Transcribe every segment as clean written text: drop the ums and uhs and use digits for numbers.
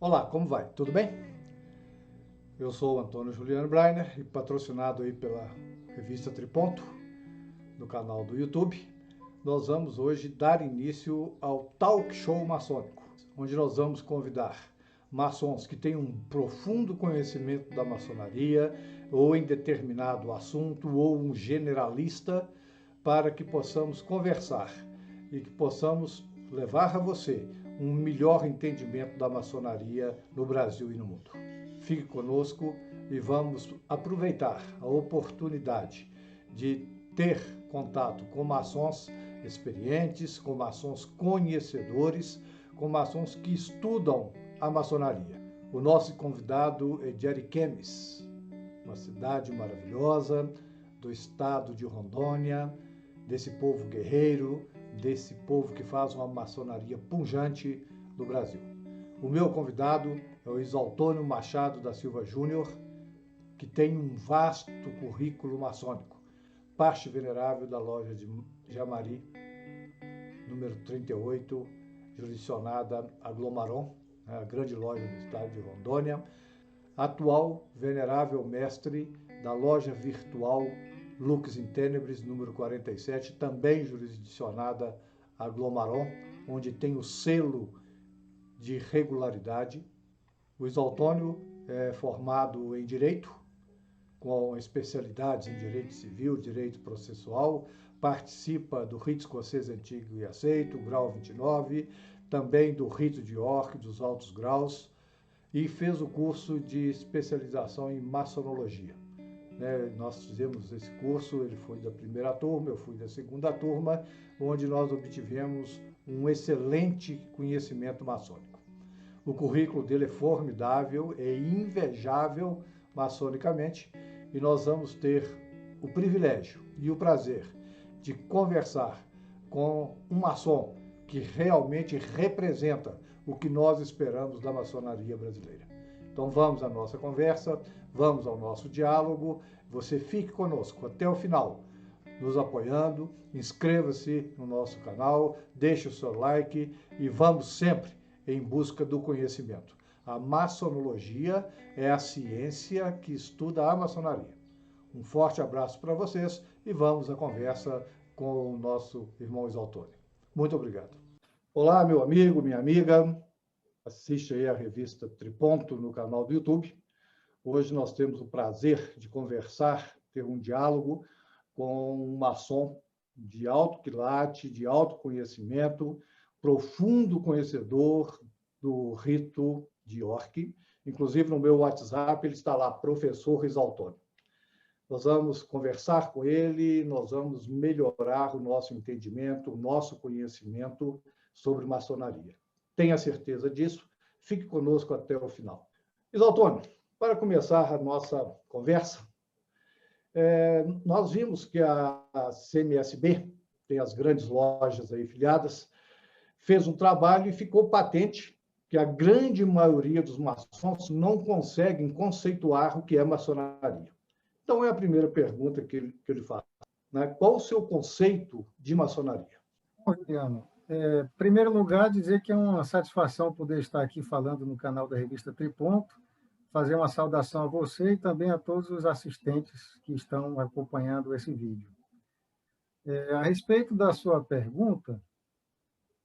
Olá, como vai? Tudo bem? Eu sou o Antônio Juliano Breiner e patrocinado aí pela revista Triponto, no canal do YouTube. Nós vamos hoje dar início ao Talk Show Maçônico, onde nós vamos convidar maçons que têm um profundo conhecimento da maçonaria ou em determinado assunto ou um generalista para que possamos conversar e que possamos levar a você um melhor entendimento da maçonaria no Brasil e no mundo. Fique conosco e vamos aproveitar a oportunidade de ter contato com maçons experientes, com maçons conhecedores, com maçons que estudam a maçonaria. O nosso convidado é de Ariquemes, uma cidade maravilhosa do estado de Rondônia, desse povo guerreiro, desse povo que faz uma maçonaria pujante no Brasil. O meu convidado é o Isaltônio Machado da Silva Júnior, que tem um vasto currículo maçônico, parte venerável da loja de Jamari, número 38, jurisdicionada a Glomaron, a grande loja do estado de Rondônia, atual venerável mestre da loja virtual Lux in Tenebris, número 47, também jurisdicionada a Glomaron, onde tem o selo de regularidade. O Isaltônio é formado em Direito, com especialidades em Direito Civil, Direito Processual, participa do Rito Escocês Antigo e Aceito, grau 29, também do Rito de York, dos Altos Graus, e fez o curso de especialização em Maçonologia. Nós fizemos esse curso, ele foi da primeira turma, eu fui da segunda turma, onde nós obtivemos um excelente conhecimento maçônico. O currículo dele é formidável, é invejável maçonicamente, e nós vamos ter o privilégio e o prazer de conversar com um maçom que realmente representa o que nós esperamos da maçonaria brasileira. Então vamos à nossa conversa, vamos ao nosso diálogo. Você fique conosco até o final, nos apoiando, inscreva-se no nosso canal, deixe o seu like e vamos sempre em busca do conhecimento. A maçonologia é a ciência que estuda a maçonaria. Um forte abraço para vocês e vamos à conversa com o nosso irmão Isaltônio. Muito obrigado. Olá, meu amigo, minha amiga. Assiste aí a revista Triponto no canal do YouTube. Hoje nós temos o prazer de conversar, ter um diálogo com um maçom de alto quilate, de alto conhecimento, profundo conhecedor do rito de York. Inclusive, no meu WhatsApp, ele está lá, professor Isaltônio. Nós vamos conversar com ele, nós vamos melhorar o nosso entendimento, o nosso conhecimento sobre maçonaria. Tenha certeza disso, fique conosco até o final. Isaltônio, para começar a nossa conversa, nós vimos que a CMSB, tem as grandes lojas aí filiadas, fez um trabalho e ficou patente que a grande maioria dos maçons não conseguem conceituar o que é maçonaria. Então, é a primeira pergunta que ele faz, né? Qual o seu conceito de maçonaria? Juliano, em primeiro lugar, dizer que é uma satisfação poder estar aqui falando no canal da revista Triponto, fazer uma saudação a você e também a todos os assistentes que estão acompanhando esse vídeo. A respeito da sua pergunta,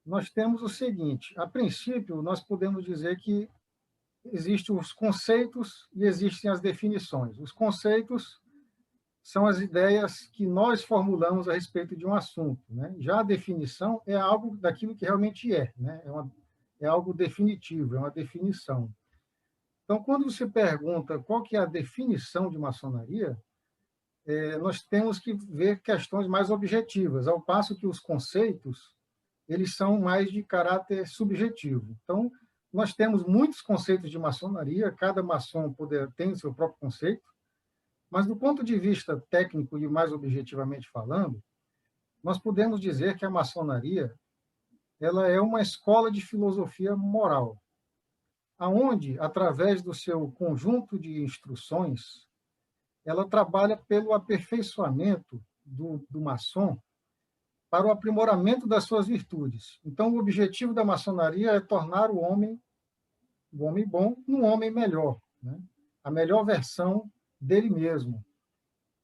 nós temos o seguinte: a princípio, nós podemos dizer que existem os conceitos e existem as definições. Os conceitos são as ideias que nós formulamos a respeito de um assunto, né? Já a definição é algo daquilo que realmente é, né? É algo definitivo, é uma definição. Então, quando você pergunta qual que é a definição de maçonaria, nós temos que ver questões mais objetivas, ao passo que os conceitos eles são mais de caráter subjetivo. Então, nós temos muitos conceitos de maçonaria, cada maçom tem o seu próprio conceito, mas do ponto de vista técnico e mais objetivamente falando, nós podemos dizer que a maçonaria ela é uma escola de filosofia moral, aonde, através do seu conjunto de instruções, ela trabalha pelo aperfeiçoamento do maçom para o aprimoramento das suas virtudes. Então, o objetivo da maçonaria é tornar o homem o homem bom num homem melhor, né? A melhor versão dele mesmo.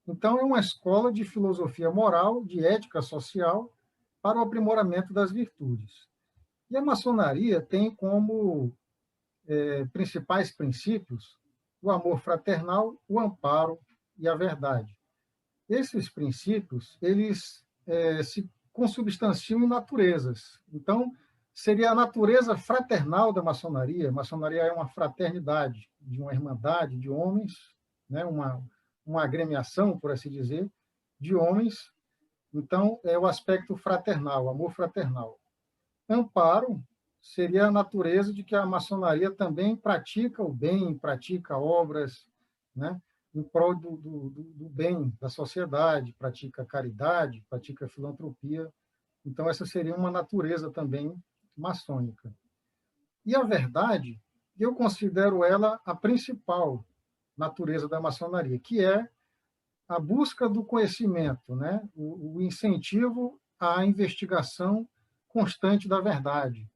Então, é uma escola de filosofia moral, de ética social, para o aprimoramento das virtudes. E a maçonaria tem como principais princípios o amor fraternal, o amparo e a verdade. Esses princípios, eles se consubstanciam em naturezas. Então, seria a natureza fraternal da maçonaria. A maçonaria é uma fraternidade, de uma irmandade de homens, né? uma agremiação, por assim dizer, de homens. Então, é o aspecto fraternal, o amor fraternal. Amparo seria a natureza de que a maçonaria também pratica o bem, pratica obras, né, em prol do bem da sociedade, pratica caridade, pratica filantropia. Então, essa seria uma natureza também maçônica. E a verdade, eu considero ela a principal natureza da maçonaria, que é a busca do conhecimento, né, o incentivo à investigação constante da verdade,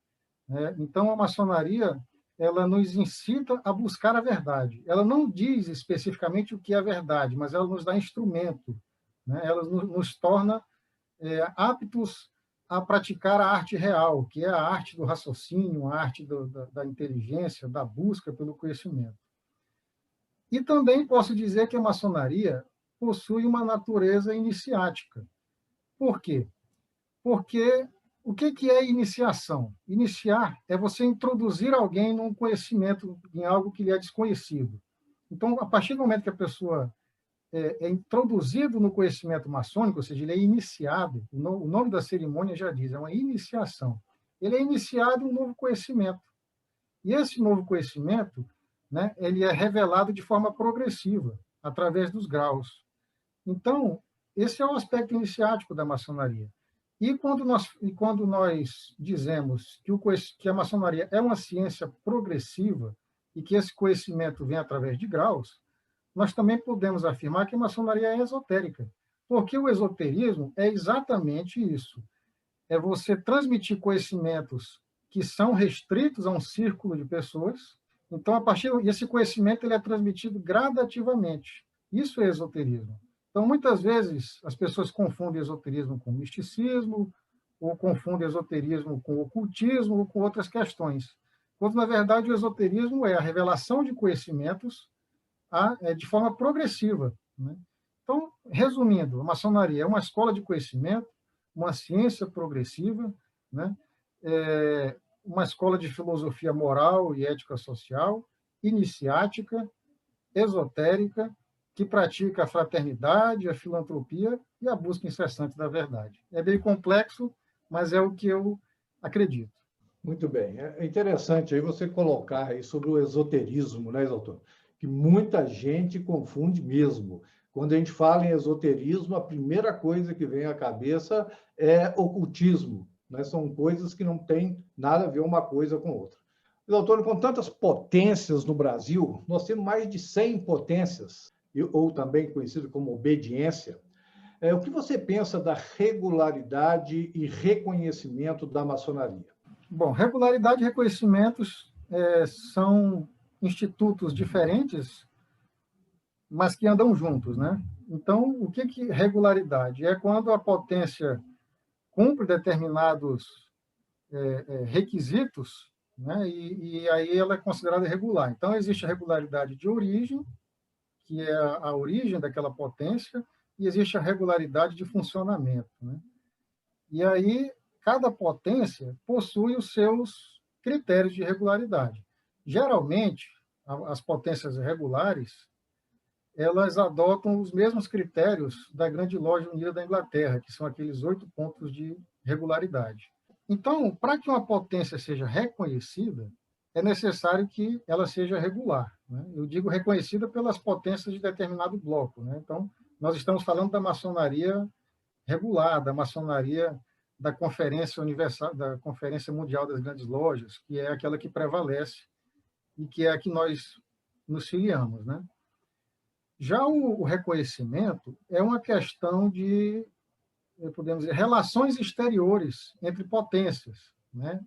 né? Então, a maçonaria, ela nos incita a buscar a verdade. Ela não diz especificamente o que é a verdade, mas ela nos dá instrumento, né? Ela nos torna aptos a praticar a arte real, que é a arte do raciocínio, a arte da inteligência, da busca pelo conhecimento. E também posso dizer que a maçonaria possui uma natureza iniciática. Por quê? Porque o que é iniciação? Iniciar é você introduzir alguém num conhecimento, em algo que lhe é desconhecido. Então, a partir do momento que a pessoa é introduzido no conhecimento maçônico, ou seja, ele é iniciado, o nome da cerimônia já diz, é uma iniciação. Ele é iniciado em um novo conhecimento. E esse novo conhecimento, né, ele é revelado de forma progressiva, através dos graus. Então, esse é o aspecto iniciático da maçonaria. E quando nós dizemos que a maçonaria é uma ciência progressiva e que esse conhecimento vem através de graus, nós também podemos afirmar que a maçonaria é esotérica, porque o esoterismo é exatamente isso. É você transmitir conhecimentos que são restritos a um círculo de pessoas. Então, esse conhecimento ele é transmitido gradativamente. Isso é esoterismo. Então, muitas vezes, as pessoas confundem esoterismo com misticismo, ou confundem esoterismo com ocultismo, ou com outras questões. Quando, na verdade, o esoterismo é a revelação de conhecimentos de forma progressiva, né? Então, resumindo, a maçonaria é uma escola de conhecimento, uma ciência progressiva, né? Uma escola de filosofia moral e ética social, iniciática, esotérica, que pratica a fraternidade, a filantropia e a busca incessante da verdade. É bem complexo, mas é o que eu acredito. Muito bem. É interessante aí você colocar aí sobre o esoterismo, né, doutor? Que muita gente confunde mesmo. Quando a gente fala em esoterismo, a primeira coisa que vem à cabeça é ocultismo, né? São coisas que não têm nada a ver uma coisa com outra. Doutor, com tantas potências no Brasil, nós temos mais de 100 potências, ou também conhecido como obediência. O que você pensa da regularidade e reconhecimento da maçonaria? Bom, regularidade e reconhecimentos são institutos diferentes, mas que andam juntos, né? Então, o que é regularidade? É quando a potência cumpre determinados requisitos, né? E aí ela é considerada regular. Então, existe a regularidade de origem, que é a origem daquela potência, e existe a regularidade de funcionamento, né? E aí, cada potência possui os seus critérios de regularidade. Geralmente, as potências regulares, elas adotam os mesmos critérios da Grande Loja Unida da Inglaterra, que são aqueles 8 pontos de regularidade. Então, para que uma potência seja reconhecida, é necessário que ela seja regular, né? Eu digo reconhecida pelas potências de determinado bloco, né? Então, nós estamos falando da maçonaria regular, da maçonaria da Conferência Universal, da Conferência Mundial das Grandes Lojas, que é aquela que prevalece e que é a que nós nos filiamos, né? Já o reconhecimento é uma questão de, podemos dizer, relações exteriores entre potências, né?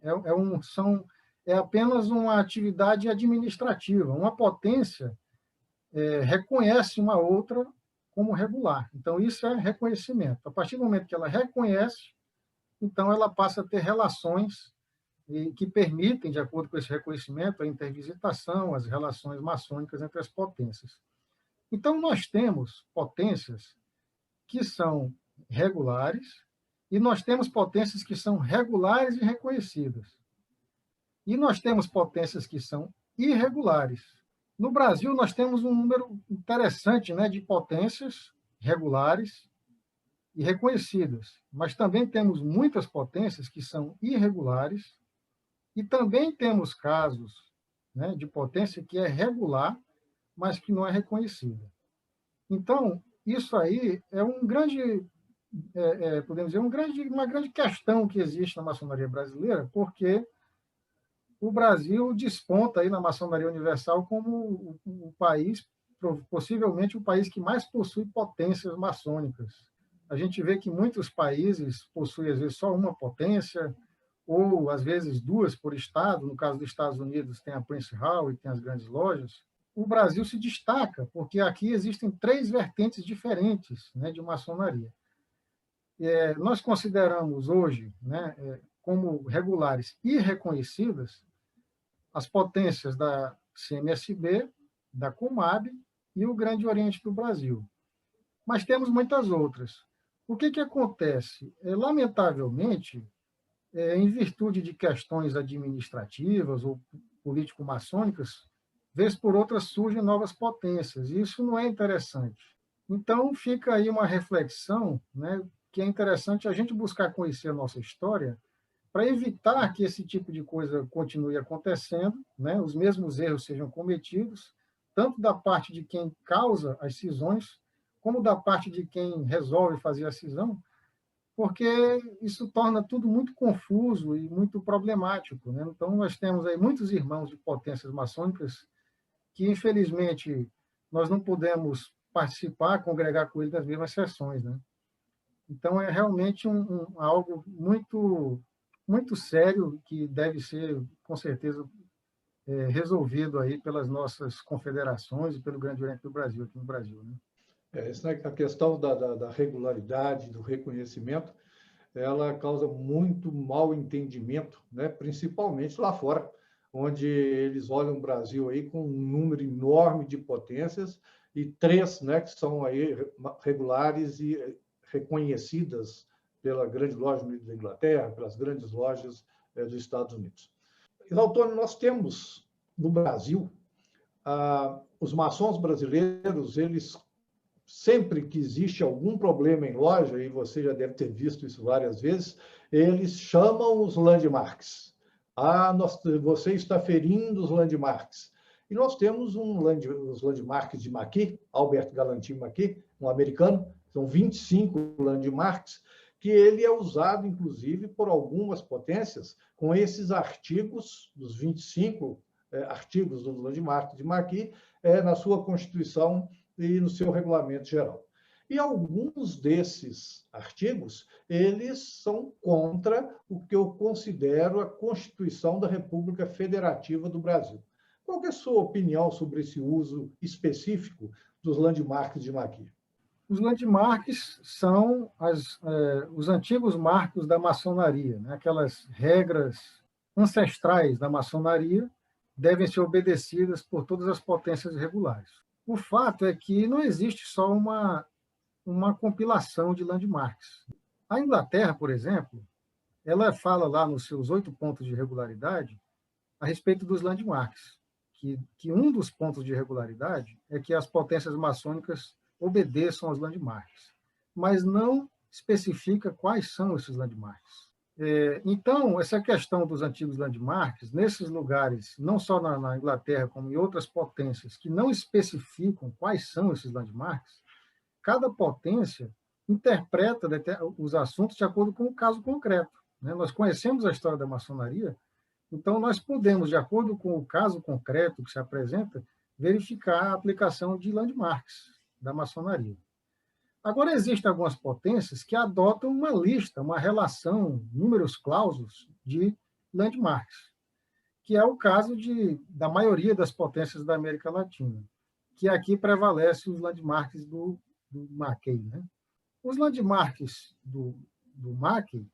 São é apenas uma atividade administrativa. Uma potência reconhece uma outra como regular. Então, isso é reconhecimento. A partir do momento que ela reconhece, então ela passa a ter relações que permitem, de acordo com esse reconhecimento, a intervisitação, as relações maçônicas entre as potências. Então, nós temos potências que são regulares e nós temos potências que são regulares e reconhecidas. E nós temos potências que são irregulares. No Brasil, nós temos um número interessante, né, de potências regulares e reconhecidas, mas também temos muitas potências que são irregulares e também temos casos, né, de potência que é regular, mas que não é reconhecida. Então, isso aí é um grande, podemos dizer, uma grande questão que existe na maçonaria brasileira, porque o Brasil desponta aí na maçonaria universal como o país, possivelmente o país que mais possui potências maçônicas. A gente vê que muitos países possuem, às vezes, só uma potência, ou, às vezes, duas por estado. No caso dos Estados Unidos, tem a Prince Hall e tem as grandes lojas. O Brasil se destaca, porque aqui existem 3 vertentes diferentes, né, de maçonaria. Nós consideramos hoje, né, como regulares e reconhecidas as potências da CMSB, da Comab e o Grande Oriente do Brasil. Mas temos muitas outras. O que acontece? Lamentavelmente, em virtude de questões administrativas ou político-maçônicas, vez por outra surgem novas potências, e isso não é interessante. Então, fica aí uma reflexão, né, que é interessante a gente buscar conhecer a nossa história para evitar que esse tipo de coisa continue acontecendo, né, os mesmos erros sejam cometidos, tanto da parte de quem causa as cisões, como da parte de quem resolve fazer a cisão, porque isso torna tudo muito confuso e muito problemático, né? Então, nós temos aí muitos irmãos de potências maçônicas que, infelizmente, nós não podemos participar, congregar com eles nas mesmas sessões, né? Então, é realmente algo muito, muito sério que deve ser, com certeza, resolvido aí pelas nossas confederações e pelo Grande Oriente do Brasil, aqui no Brasil, né? A questão da regularidade, do reconhecimento, ela causa muito mal entendimento, né? Principalmente lá fora, onde eles olham o Brasil aí com um número enorme de potências e 3, né, que são aí regulares e reconhecidas pela grande loja da Inglaterra, pelas grandes lojas dos Estados Unidos. Antônio, nós temos no Brasil os maçons brasileiros, eles sempre que existe algum problema em loja, e você já deve ter visto isso várias vezes, eles chamam os landmarks. Você está ferindo os landmarks. E nós temos os landmarks de Maqui, Albert Galantin Maqui, um americano, são 25 landmarks, que ele é usado, inclusive, por algumas potências, com esses artigos, dos 25 artigos do landmark de Maqui, na sua Constituição e no seu regulamento geral. E alguns desses artigos, eles são contra o que eu considero a Constituição da República Federativa do Brasil. Qual é a sua opinião sobre esse uso específico dos landmarks de Maqui? Os landmarks são os antigos marcos da maçonaria, né? Aquelas regras ancestrais da maçonaria devem ser obedecidas por todas as potências regulares. O fato é que não existe só uma compilação de landmarks. A Inglaterra, por exemplo, ela fala lá nos seus 8 pontos de regularidade a respeito dos landmarks, que um dos pontos de regularidade é que as potências maçônicas obedeçam aos landmarks, mas não especifica quais são esses landmarks. Então, essa questão dos antigos landmarks, nesses lugares, não só na Inglaterra, como em outras potências, que não especificam quais são esses landmarks, cada potência interpreta os assuntos de acordo com o caso concreto, né? Nós conhecemos a história da maçonaria, então nós podemos, de acordo com o caso concreto que se apresenta, verificar a aplicação de landmarks da maçonaria. Agora, existem algumas potências que adotam uma lista, uma relação, números clausos de landmarks. que é o caso da maioria das potências da América Latina, que aqui prevalece os landmarks do Mackay, né? Os landmarks do Mackay,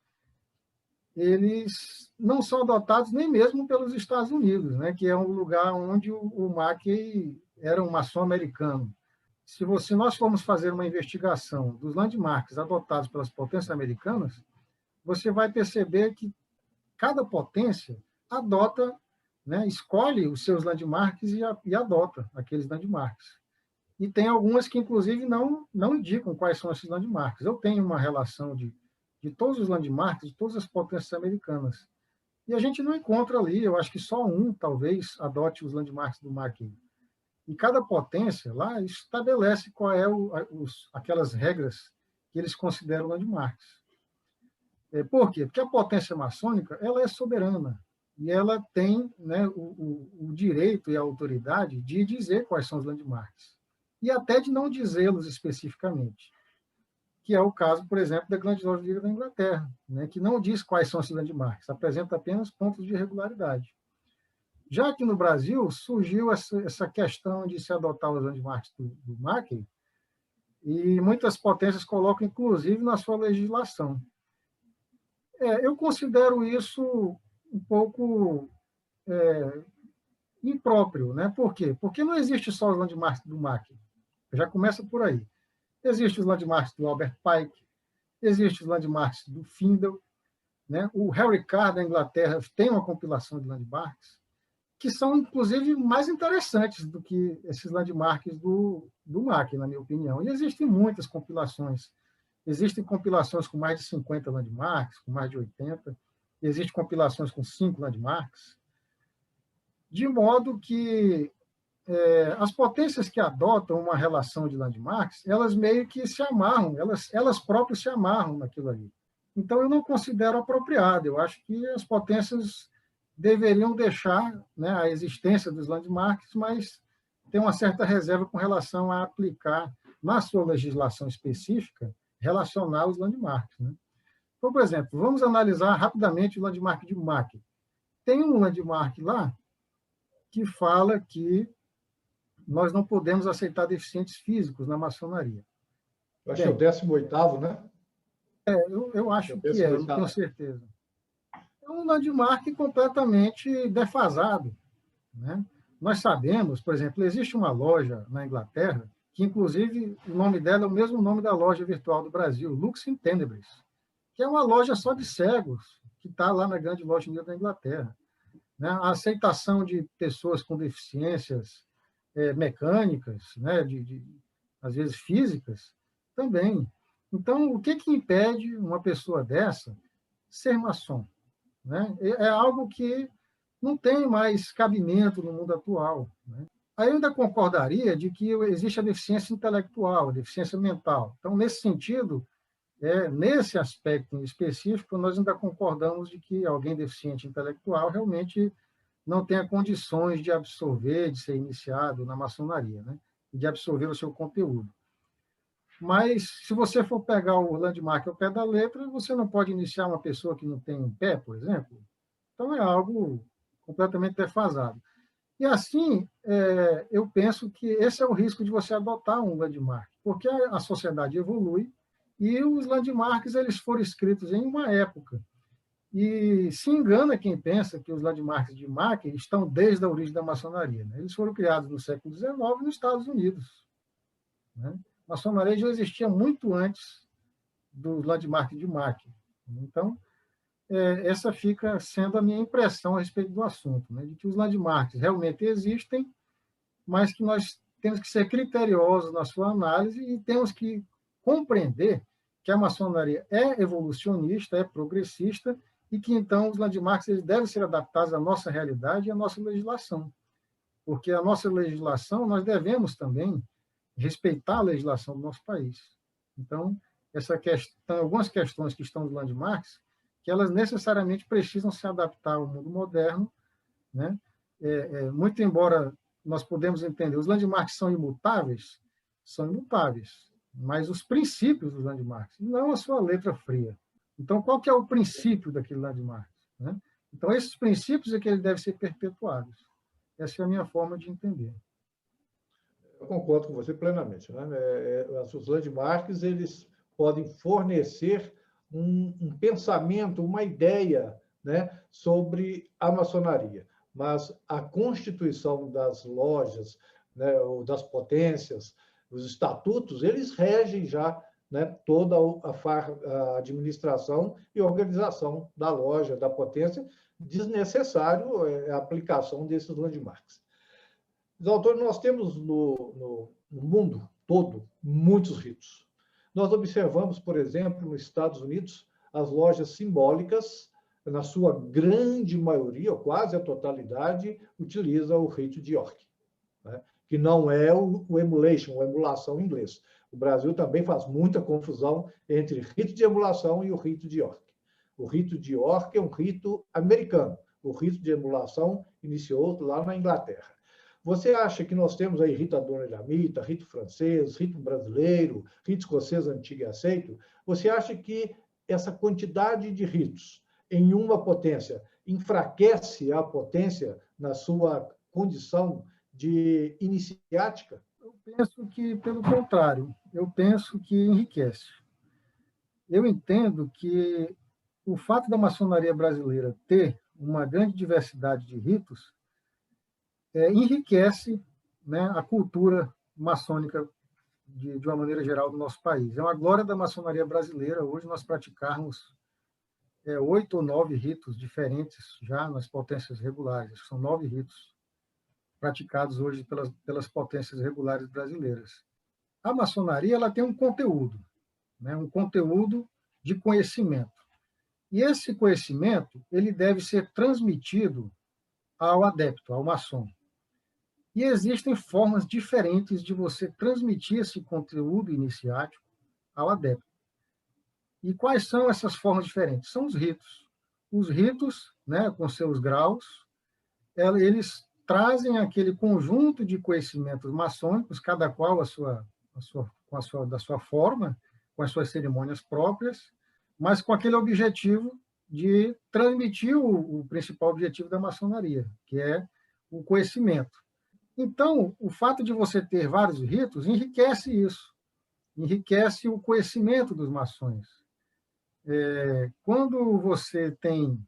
eles não são adotados nem mesmo pelos Estados Unidos, né? Que é um lugar onde o Mackay era um maçom americano. Se nós formos fazer uma investigação dos landmarks adotados pelas potências americanas, você vai perceber que cada potência adota, né, escolhe os seus landmarks e adota aqueles landmarks. E tem algumas que, inclusive, não indicam quais são esses landmarks. Eu tenho uma relação de todos os landmarks, de todas as potências americanas. E a gente não encontra ali, eu acho que só um, talvez, adote os landmarks do Mackay. E cada potência lá estabelece qual é aquelas regras que eles consideram landmarks. Por quê? Porque a potência maçônica ela é soberana e ela tem, né, o direito e a autoridade de dizer quais são os landmarks e até de não dizê-los especificamente, que é o caso, por exemplo, da Grande Loja Liga da Inglaterra, né, que não diz quais são esses landmarks, apresenta apenas pontos de irregularidade. Já aqui no Brasil, surgiu essa questão de se adotar os landmarks do Mackay e muitas potências colocam, inclusive, na sua legislação. Eu considero isso um pouco impróprio, né? Por quê? Porque não existe só os landmarks do Mackay. Já começa por aí. Existem os landmarks do Albert Pike, existem os landmarks do Findle, né? O Harry Carr da Inglaterra tem uma compilação de landmarks que são, inclusive, mais interessantes do que esses landmarks do Mackay, na minha opinião. E existem muitas compilações. Existem compilações com mais de 50 landmarks, com mais de 80. Existem compilações com 5 landmarks. De modo que as potências que adotam uma relação de landmarks, elas meio que se amarram, elas próprias se amarram naquilo ali. Então, eu não considero apropriado. Eu acho que as potências deveriam deixar, né, a existência dos landmarks, mas ter uma certa reserva com relação a aplicar na sua legislação específica, relacionar os landmarks, né? Então, por exemplo, vamos analisar rapidamente o landmark de Mackay. Tem um landmark lá que fala que nós não podemos aceitar deficientes físicos na maçonaria. Eu acho que é o 18º, né? Eu acho que eu não tenho certeza. É um landmark completamente defasado, né? Nós sabemos, por exemplo, existe uma loja na Inglaterra que, inclusive, o nome dela é o mesmo nome da loja virtual do Brasil, Lux in Tenebris, que é uma loja só de cegos, que está lá na Grande Loja Unida da Inglaterra. Né? A aceitação de pessoas com deficiências mecânicas, né? Às vezes físicas, também. Então, o que impede uma pessoa dessa ser maçom? Né? É algo que não tem mais cabimento no mundo atual, né? Aí eu ainda concordaria de que existe a deficiência intelectual, a deficiência mental. Então, nesse sentido, nesse aspecto em específico, nós ainda concordamos de que alguém deficiente intelectual realmente não tenha condições de absorver, de ser iniciado na maçonaria, né? E de absorver o seu conteúdo. Mas, se você for pegar o landmark ao pé da letra, você não pode iniciar uma pessoa que não tem um pé, por exemplo. Então, é algo completamente defasado. E assim, eu penso que esse é o risco de você adotar um landmark, porque a sociedade evolui e os landmarks eles foram escritos em uma época. E se engana quem pensa que os landmarks de Mackay estão desde a origem da maçonaria, né? Eles foram criados no século XIX nos Estados Unidos, né? A maçonaria já existia muito antes do landmark de Mackay. Então, essa fica sendo a minha impressão a respeito do assunto, né? De que os landmarks realmente existem, mas que nós temos que ser criteriosos na sua análise e temos que compreender que a maçonaria é evolucionista, é progressista, e que, então, os landmarks eles devem ser adaptados à nossa realidade e à nossa legislação. Porque a nossa legislação, nós devemos também respeitar a legislação do nosso país. Então, algumas questões que estão nos landmarks, que elas necessariamente precisam se adaptar ao mundo moderno, né? Muito embora nós podemos entender, os landmarks são imutáveis, mas os princípios dos landmarks, não a sua letra fria. Então, qual que é o princípio daquele landmark? Né? Então, esses princípios é que ele deve ser perpetuados. Essa é a minha forma de entender. Eu concordo com você plenamente, né? Os landmarks, eles podem fornecer um pensamento, uma ideia, né, sobre a maçonaria, mas a constituição das lojas, né, ou das potências, os estatutos, eles regem já, né, toda a administração e organização da loja, da potência, desnecessário a aplicação desses landmarks. Doutor, nós temos no mundo todo muitos ritos. Nós observamos, por exemplo, nos Estados Unidos, as lojas simbólicas, na sua grande maioria, ou quase a totalidade, utiliza o rito de York, né? Que não é o emulation, a emulação em inglês. O Brasil também faz muita confusão entre rito de emulação e o rito de York. O rito de York é um rito americano. O rito de emulação iniciou lá na Inglaterra. Você acha que nós temos aí rito adoniramita, rito francês, rito brasileiro, rito escocês antigo e aceito? Você acha que essa quantidade de ritos em uma potência enfraquece a potência na sua condição de iniciática? Eu penso que, pelo contrário, eu penso que enriquece. Eu entendo que o fato da maçonaria brasileira ter uma grande diversidade de ritos enriquece, né, a cultura maçônica de uma maneira geral do nosso país. É uma glória da maçonaria brasileira hoje nós praticarmos 8 ou 9 ritos diferentes já nas potências regulares. São 9 ritos praticados hoje pelas potências regulares brasileiras. A maçonaria ela tem um conteúdo, né, um conteúdo de conhecimento. E esse conhecimento ele deve ser transmitido ao adepto, ao maçom. E existem formas diferentes de você transmitir esse conteúdo iniciático ao adepto. E quais são essas formas diferentes? São os ritos. Os ritos, né, com seus graus, eles trazem aquele conjunto de conhecimentos maçônicos, cada qual da sua forma, com as suas cerimônias próprias, mas com aquele objetivo de transmitir o principal objetivo da maçonaria, que é o conhecimento. Então, o fato de você ter vários ritos enriquece isso, enriquece o conhecimento dos maçons. Quando você tem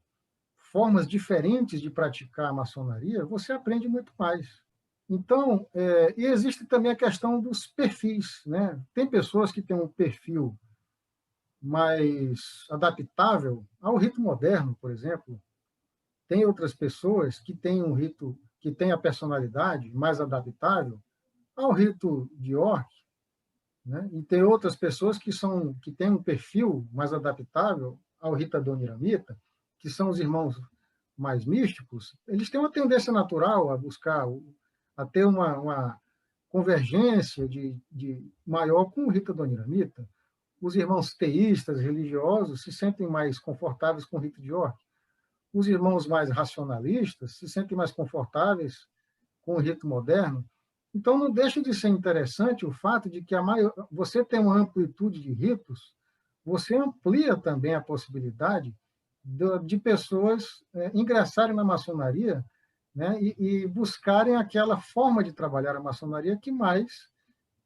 formas diferentes de praticar a maçonaria, você aprende muito mais. Então, e existe também a questão dos perfis, né? Tem pessoas que têm um perfil mais adaptável ao rito moderno, por exemplo. Tem outras pessoas que têm um rito que tem a personalidade mais adaptável ao rito de York, né? E tem outras pessoas que têm um perfil mais adaptável ao rito adoniramita, que são os irmãos mais místicos. Eles têm uma tendência natural a buscar, a ter uma convergência de maior com o rito adoniramita. Os irmãos teístas, religiosos, se sentem mais confortáveis com o rito de York. Os irmãos mais racionalistas se sentem mais confortáveis com o rito moderno. Então, não deixa de ser interessante o fato de que você tem uma amplitude de ritos, você amplia também a possibilidade de pessoas ingressarem na maçonaria, né, e buscarem aquela forma de trabalhar a maçonaria que mais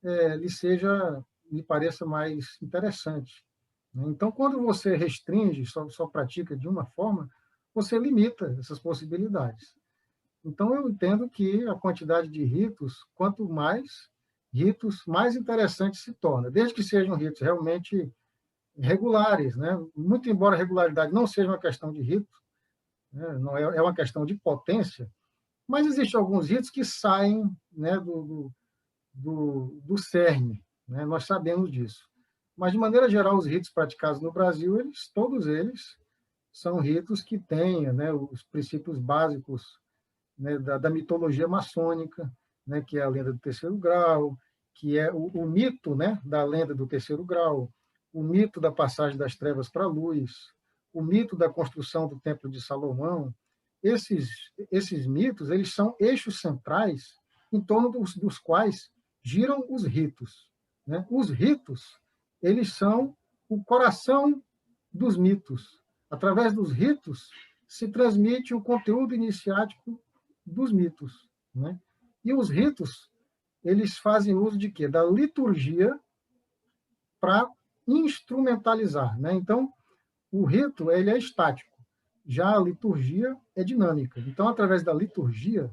lhe pareça mais interessante. Então, quando você restringe, só pratica de uma forma, você limita essas possibilidades. Então, eu entendo que a quantidade de ritos, quanto mais ritos, mais interessante se torna, desde que sejam ritos realmente regulares, né? Muito embora a regularidade não seja uma questão de rito, né? Não é uma questão de potência, mas existem alguns ritos que saem, né, do cerne, né? Nós sabemos disso. Mas, de maneira geral, os ritos praticados no Brasil, todos eles são ritos que têm, né, os princípios básicos, né, da mitologia maçônica, né, que é a lenda do terceiro grau, que é o mito, né, da lenda do terceiro grau, o mito da passagem das trevas para a luz, o mito da construção do Templo de Salomão. Esses mitos eles são eixos centrais em torno dos quais giram os ritos, né? Os ritos eles são o coração dos mitos. Através dos ritos se transmite o conteúdo iniciático dos mitos, né? E os ritos, eles fazem uso de quê? Da liturgia para instrumentalizar, né? Então, o rito ele é estático, já a liturgia é dinâmica. Então, através da liturgia,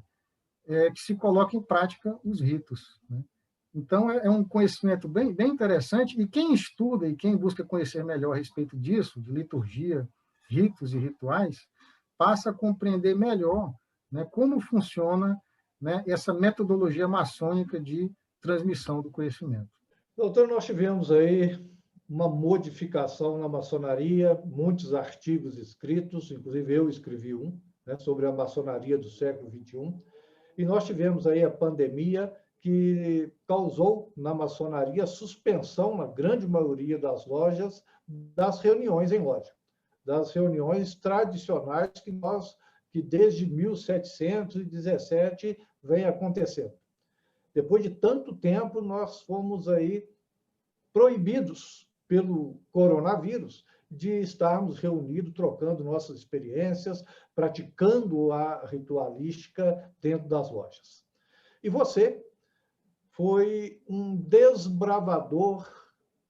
que se coloca em prática os ritos, né? Então, é um conhecimento bem interessante, e quem estuda e quem busca conhecer melhor a respeito disso, de liturgia, ritos e rituais, passa a compreender melhor, né, como funciona, né, essa metodologia maçônica de transmissão do conhecimento. Doutor, nós tivemos aí uma modificação na maçonaria, muitos artigos escritos, inclusive eu escrevi um, né, sobre a maçonaria do século XXI, e nós tivemos aí a pandemia que causou na maçonaria suspensão, na grande maioria das lojas, das reuniões em loja, das reuniões tradicionais que desde 1717 vem acontecendo. Depois de tanto tempo, nós fomos aí proibidos pelo coronavírus de estarmos reunidos, trocando nossas experiências, praticando a ritualística dentro das lojas. E você foi um desbravador,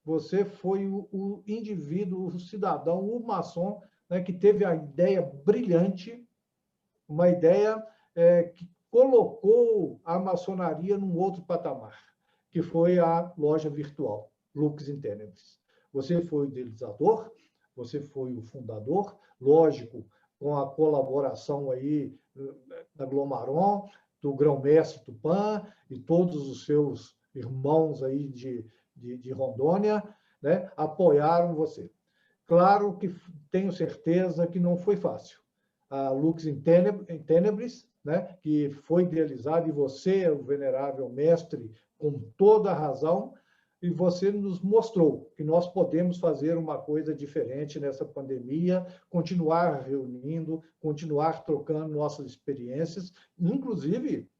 você foi o indivíduo, o cidadão, o maçom, né, que teve a ideia brilhante, uma ideia que colocou a maçonaria num outro patamar, que foi a loja virtual, Lux in Tenebris. Você foi o idealizador, você foi o fundador, lógico, com a colaboração aí da Glomaron, do Grão-Mestre Tupã e todos os seus irmãos aí de Rondônia, né, apoiaram você. Claro que tenho certeza que não foi fácil. A Lux in Tenebris, né, que foi idealizada, e você, o venerável mestre, com toda a razão, e você nos mostrou que nós podemos fazer uma coisa diferente nessa pandemia, continuar reunindo, continuar trocando nossas experiências, inclusive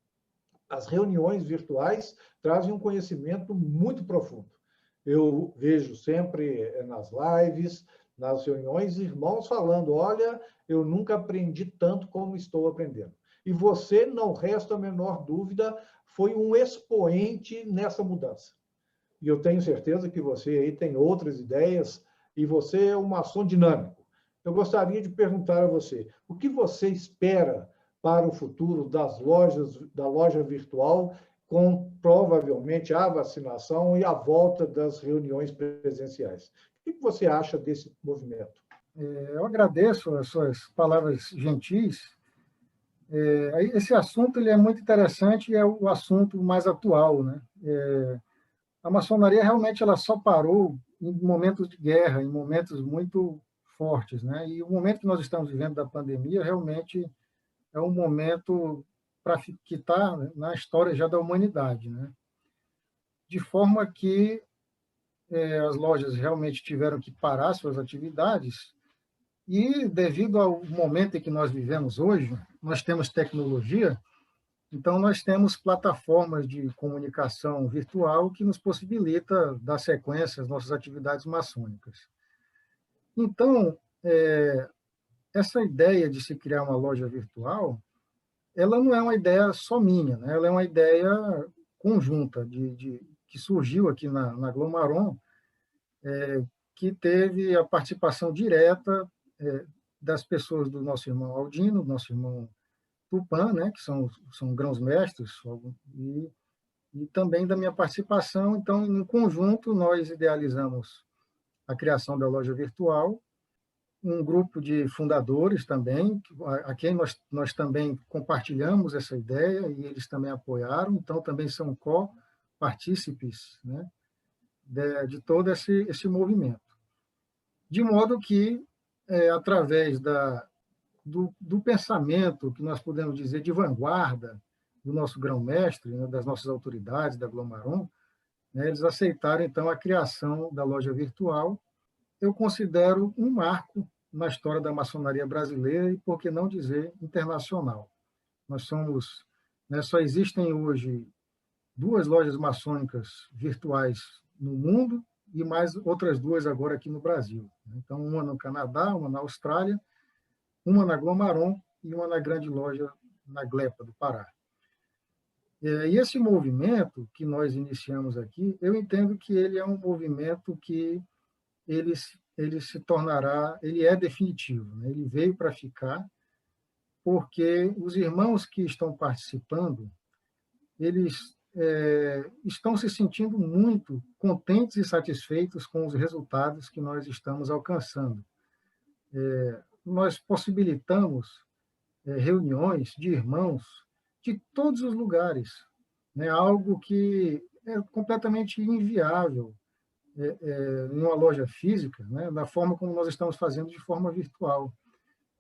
as reuniões virtuais trazem um conhecimento muito profundo. Eu vejo sempre nas lives, nas reuniões, irmãos falando, olha, eu nunca aprendi tanto como estou aprendendo. E você, não resta a menor dúvida, foi um expoente nessa mudança. E eu tenho certeza que você aí tem outras ideias, e você é um maçom dinâmico. Eu gostaria de perguntar a você, o que você espera para o futuro das lojas, da loja virtual, com provavelmente a vacinação e a volta das reuniões presenciais? O que você acha desse movimento? Eu agradeço as suas palavras gentis. Esse assunto ele é muito interessante e é o assunto mais atual, né? A maçonaria realmente ela só parou em momentos de guerra, em momentos muito fortes, né? E o momento que nós estamos vivendo da pandemia realmente é um momento que está na história já da humanidade, né? De forma que as lojas realmente tiveram que parar suas atividades e, devido ao momento em que nós vivemos hoje, nós temos tecnologia, então nós temos plataformas de comunicação virtual que nos possibilita dar sequência às nossas atividades maçônicas. Então, essa ideia de se criar uma loja virtual, ela não é uma ideia só minha, né? Ela é uma ideia conjunta que surgiu aqui na Glomaron, que teve a participação direta das pessoas do nosso irmão Aldino, do nosso irmão Tupã, né, que são grãos-mestres, e também da minha participação. Então, em conjunto, nós idealizamos a criação da loja virtual, um grupo de fundadores também, a quem nós também compartilhamos essa ideia, e eles também apoiaram, então também são co-partícipes, né, de todo esse movimento. De modo que, através do pensamento, que nós podemos dizer, de vanguarda, do nosso grão-mestre, né, das nossas autoridades, da Glomaron, né, eles aceitaram, então, a criação da loja virtual. Eu considero um marco na história da maçonaria brasileira e, por que não dizer, internacional. Nós somos, né, só existem hoje 2 lojas maçônicas virtuais no mundo e mais outras 2 agora aqui no Brasil. Então, uma no Canadá, uma na Austrália, uma na Glomaron e uma na Grande Loja, na Glepa, do Pará. E esse movimento que nós iniciamos aqui, eu entendo que ele é um movimento que ele se tornará, ele é definitivo, né? Ele veio para ficar, porque os irmãos que estão participando, eles estão se sentindo muito contentes e satisfeitos com os resultados que nós estamos alcançando. Nós possibilitamos reuniões de irmãos de todos os lugares, né? Algo que é completamente inviável em uma loja física, né? Da forma como nós estamos fazendo de forma virtual.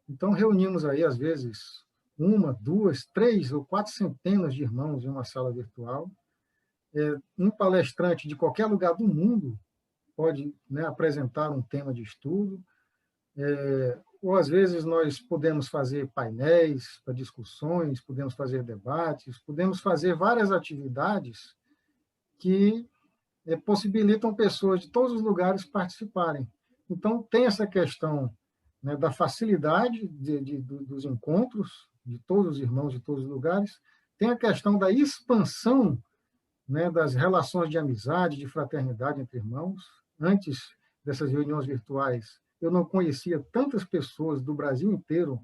Então, reunimos aí, às vezes, 1, 2, 3 ou 4 centenas de irmãos em uma sala virtual. Um palestrante de qualquer lugar do mundo pode, né, apresentar um tema de estudo. Ou, às vezes, nós podemos fazer painéis para discussões, podemos fazer debates, podemos fazer várias atividades que possibilitam pessoas de todos os lugares participarem. Então, tem essa questão, né, da facilidade dos encontros de todos os irmãos de todos os lugares, tem a questão da expansão, né, das relações de amizade, de fraternidade entre irmãos. Antes dessas reuniões virtuais, eu não conhecia tantas pessoas do Brasil inteiro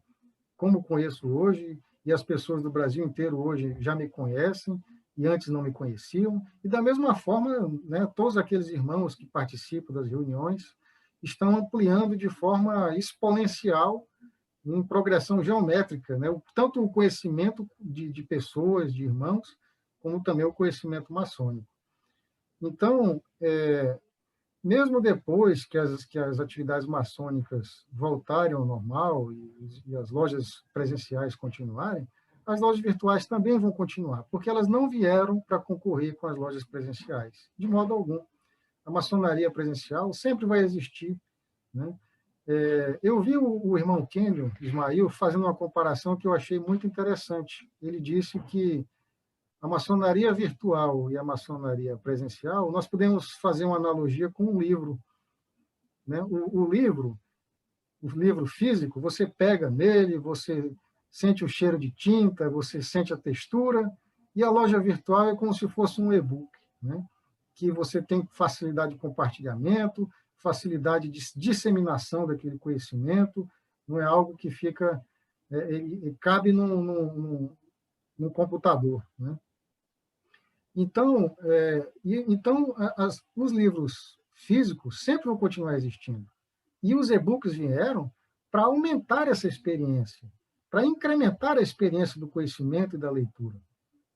como conheço hoje, e as pessoas do Brasil inteiro hoje já me conhecem, e antes não me conheciam. E, da mesma forma, né, todos aqueles irmãos que participam das reuniões estão ampliando de forma exponencial, em progressão geométrica, né, tanto o conhecimento de pessoas, de irmãos, como também o conhecimento maçônico. Então, mesmo depois que as atividades maçônicas voltarem ao normal e as lojas presenciais continuarem, as lojas virtuais também vão continuar, porque elas não vieram para concorrer com as lojas presenciais, de modo algum. A maçonaria presencial sempre vai existir, né? Eu vi o irmão Kenyon, Ismael, fazendo uma comparação que eu achei muito interessante. Ele disse que a maçonaria virtual e a maçonaria presencial, nós podemos fazer uma analogia com um livro, né? O livro físico, você pega nele, você sente o cheiro de tinta, você sente a textura, e a loja virtual é como se fosse um e-book, né? Que você tem facilidade de compartilhamento, facilidade de disseminação daquele conhecimento, não é algo que fica, cabe num computador, né? Então, os livros físicos sempre vão continuar existindo. E os e-books vieram para aumentar essa experiência, para incrementar a experiência do conhecimento e da leitura.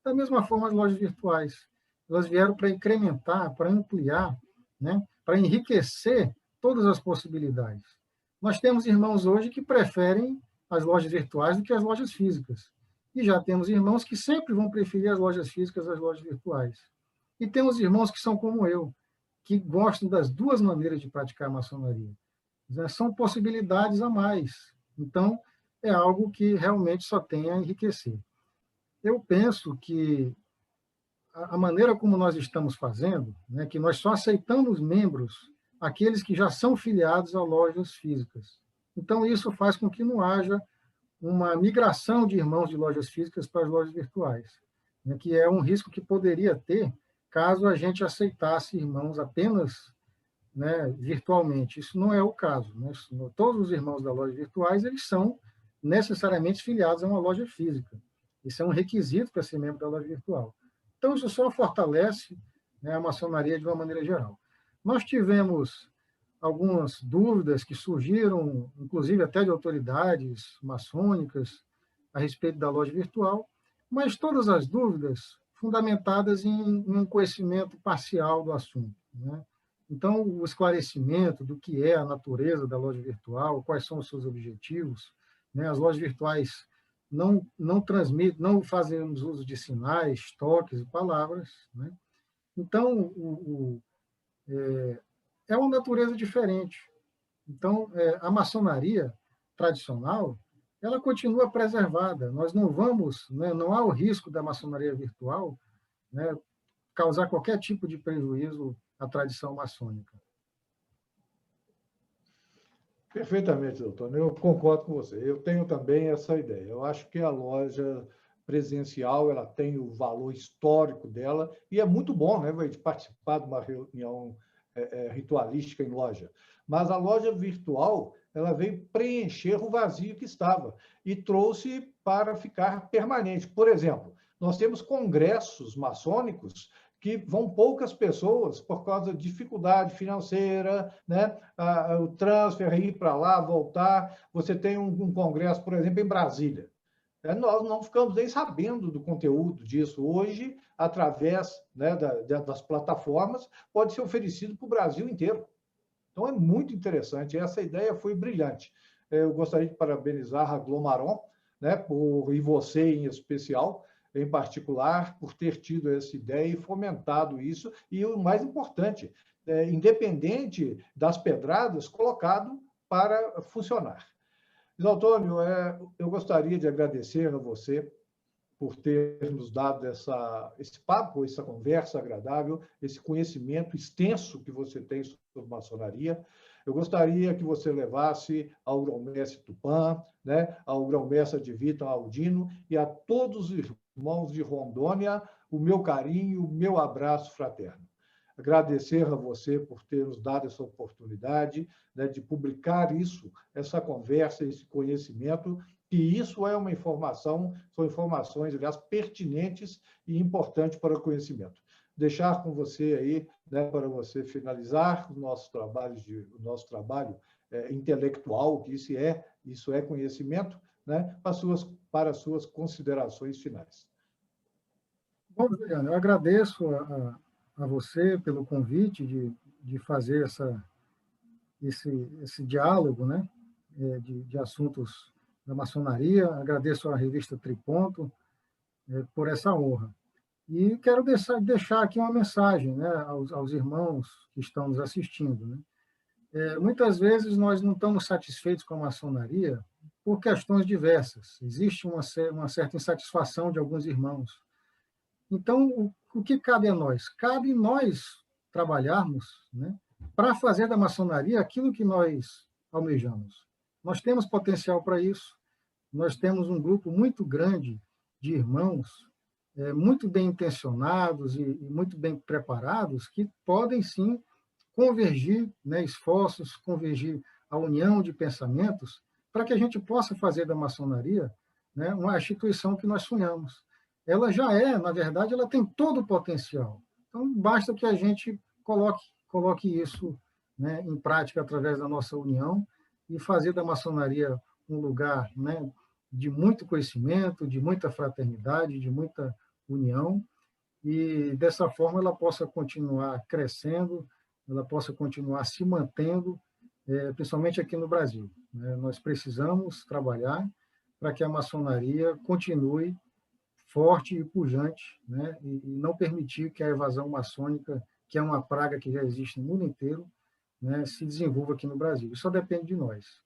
Da mesma forma, as lojas virtuais, elas vieram para incrementar, para ampliar, né, para enriquecer todas as possibilidades. Nós temos irmãos hoje que preferem as lojas virtuais do que as lojas físicas. E já temos irmãos que sempre vão preferir as lojas físicas às lojas virtuais. E temos irmãos que são como eu, que gostam das duas maneiras de praticar a maçonaria. São possibilidades a mais. Então, é algo que realmente só tem a enriquecer. Eu penso que a maneira como nós estamos fazendo, né, que nós só aceitamos membros, aqueles que já são filiados a lojas físicas. Então, isso faz com que não haja uma migração de irmãos de lojas físicas para as lojas virtuais, né, que é um risco que poderia ter caso a gente aceitasse irmãos apenas, né, virtualmente. Isso não é o caso, né? Todos os irmãos das lojas virtuais, eles são necessariamente filiados a uma loja física. Isso é um requisito para ser membro da loja virtual. Então, isso só fortalece, né, a maçonaria de uma maneira geral. Nós tivemos algumas dúvidas que surgiram, inclusive até de autoridades maçônicas, a respeito da loja virtual, mas todas as dúvidas fundamentadas em um conhecimento parcial do assunto, né? Então, o esclarecimento do que é a natureza da loja virtual, quais são os seus objetivos, né? As lojas virtuais não transmitem, não fazem uso de sinais, toques e palavras, né? Então, é uma natureza diferente. Então, a maçonaria tradicional, ela continua preservada. Nós não vamos, né, não há o risco da maçonaria virtual, né, causar qualquer tipo de prejuízo à tradição maçônica. Perfeitamente, doutor. Eu concordo com você. Eu tenho também essa ideia. Eu acho que a loja presencial ela tem o valor histórico dela e é muito bom, né, de participar de uma reunião ritualística em loja. Mas a loja virtual ela veio preencher o vazio que estava e trouxe para ficar permanente. Por exemplo, nós temos congressos maçônicos que vão poucas pessoas por causa de dificuldade financeira, né? O transfer, ir para lá, voltar. Você tem um congresso, por exemplo, em Brasília. Nós não ficamos nem sabendo do conteúdo disso. Hoje, através, né, das plataformas, pode ser oferecido para o Brasil inteiro. Então, é muito interessante. Essa ideia foi brilhante. Eu gostaria de parabenizar a Glomaron, né, e você em especial, em particular, por ter tido essa ideia e fomentado isso. E o mais importante, independente das pedradas, colocado para funcionar. Luiz Antônio, eu gostaria de agradecer a você por ter nos dado esse papo, essa conversa agradável, esse conhecimento extenso que você tem sobre maçonaria. Eu gostaria que você levasse ao grão-mestre Tupã, né, ao grão-mestre Adivita Aldino e a todos os irmãos de Rondônia o meu carinho, o meu abraço fraterno. Agradecer a você por ter nos dado essa oportunidade, né, de publicar isso, essa conversa, esse conhecimento, e isso é uma informação, são informações, aliás, pertinentes e importantes para o conhecimento. Deixar com você aí, né, para você finalizar o nosso trabalho intelectual, que isso é conhecimento, né, para as suas considerações finais. Bom, Juliano, eu agradeço a você pelo convite de fazer esse diálogo, né, de assuntos da maçonaria. Agradeço à revista Triponto por essa honra. E quero deixar aqui uma mensagem, né, aos irmãos que estão nos assistindo. Né? Muitas vezes nós não estamos satisfeitos com a maçonaria por questões diversas. Existe uma certa insatisfação de alguns irmãos. Então, o que cabe a nós? Cabe nós trabalharmos, né, para fazer da maçonaria aquilo que nós almejamos. Nós temos potencial para isso. Nós temos um grupo muito grande de irmãos, muito bem intencionados e muito bem preparados, que podem, sim, convergir, né, esforços, convergir a união de pensamentos, para que a gente possa fazer da maçonaria, né, uma instituição que nós sonhamos. Ela já é, na verdade, ela tem todo o potencial. Então, basta que a gente coloque isso, né, em prática através da nossa união e fazer da maçonaria um lugar, né, de muito conhecimento, de muita fraternidade, de muita união, e dessa forma ela possa continuar crescendo, ela possa continuar se mantendo, principalmente aqui no Brasil. Né? Nós precisamos trabalhar para que a maçonaria continue forte e pujante, né? E não permitir que a evasão maçônica, que é uma praga que já existe no mundo inteiro, né, se desenvolva aqui no Brasil. Isso só depende de nós.